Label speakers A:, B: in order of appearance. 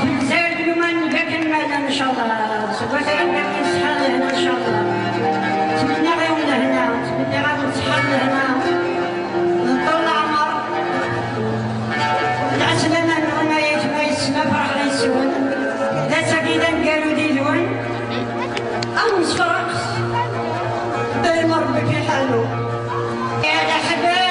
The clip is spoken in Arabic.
A: في الجزائر اليوم نبقى كنمال ان شاء الله سوف تلقى صحة لهنا ان شاء الله نتمنى غيوم لهنا نتمنى غيوم صحة لهنا نطول العمر العسلامة العناية ما يسمى فرح يسون لا سكيدا قالوا ديلون أو نصفرق دايما ربي في حاله يا الأحباب